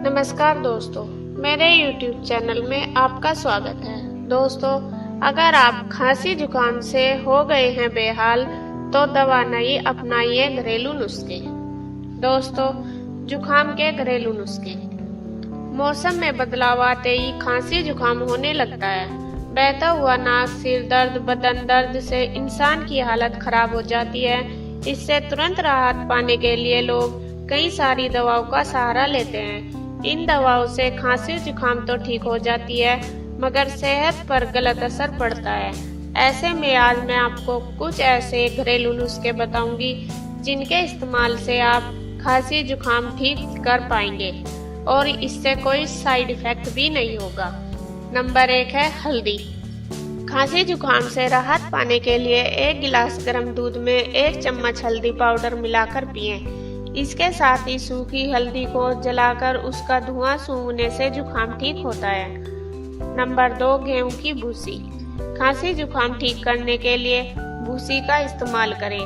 नमस्कार दोस्तों, मेरे YouTube चैनल में आपका स्वागत है। दोस्तों, अगर आप खांसी जुकाम से हो गए हैं बेहाल तो दवा नहीं, अपनाइए घरेलू नुस्खे। दोस्तों, जुकाम के घरेलू नुस्खे। मौसम में बदलाव आते ही खांसी जुकाम होने लगता है। बहता हुआ नाक, सिर दर्द, बदन दर्द से इंसान की हालत खराब हो जाती है। इससे तुरंत राहत पाने के लिए लोग कई सारी दवाओं का सहारा लेते हैं। इन दवाओं से खांसी जुकाम तो ठीक हो जाती है, मगर सेहत पर गलत असर पड़ता है। ऐसे में आज मैं आपको कुछ ऐसे घरेलू नुस्खे बताऊंगी जिनके इस्तेमाल से आप खांसी जुकाम ठीक कर पाएंगे और इससे कोई साइड इफेक्ट भी नहीं होगा। नंबर 1 है हल्दी। खांसी जुकाम से राहत पाने के लिए 1 गिलास गर्म दूध में 1 चम्मच हल्दी पाउडर मिलाकर पिएं। इसके साथ ही सूखी हल्दी को जलाकर उसका धुआं सूंघने से जुकाम ठीक होता है। नंबर 2, गेहूं की भूसी। खांसी जुकाम ठीक करने के लिए भूसी का इस्तेमाल करें।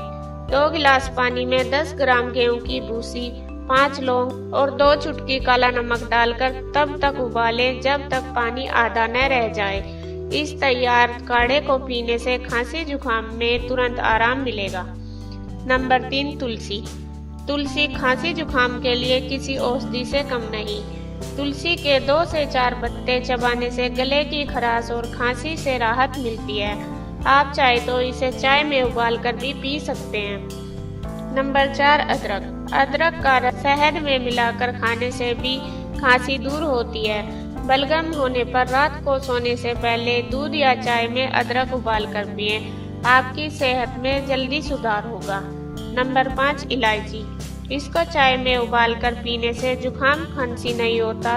2 गिलास पानी में 10 ग्राम गेहूं की भूसी, 5 लौंग और 2 चुटकी काला नमक डालकर तब तक उबालें जब तक पानी आधा न रह जाए। इस तैयार काढ़े को पीने से खांसी जुकाम में तुरंत आराम मिलेगा। नंबर 3, तुलसी। तुलसी खांसी जुकाम के लिए किसी औषधि से कम नहीं। तुलसी के 2 से 4 पत्ते चबाने से गले की खराश और खांसी से राहत मिलती है। आप चाहे तो इसे चाय में उबालकर भी पी सकते हैं। नंबर 4, अदरक। अदरक का रस शहद में मिलाकर खाने से भी खांसी दूर होती है। बलगम होने पर रात को सोने से पहले दूध या चाय में अदरक उबालकर पिएं। आपकी सेहत में जल्दी सुधार होगा। नंबर 5, इलायची। इसको चाय में उबालकर पीने से जुकाम खांसी नहीं होता।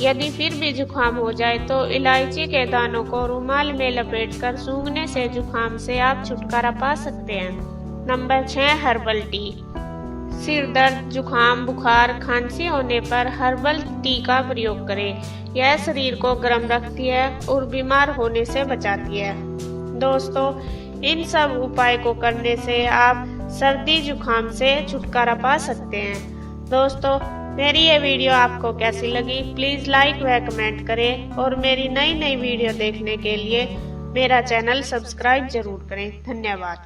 यदि फिर भी जुकाम हो जाए तो इलायची के दानों को रुमाल में लपेटकर सूंघने से जुकाम से आप छुटकारा पा सकते हैं। Number 6, herbal tea. सिर दर्द, जुकाम, बुखार, खांसी होने पर हर्बल टी का प्रयोग करें। यह शरीर को गर्म रखती है और बीमार होने से बचाती है। दोस्तों, इन सब उपाय को करने से आप सर्दी जुकाम से छुटकारा पा सकते हैं। दोस्तों, मेरी ये वीडियो आपको कैसी लगी प्लीज़ लाइक व कमेंट करें और मेरी नई वीडियो देखने के लिए मेरा चैनल सब्सक्राइब जरूर करें। धन्यवाद।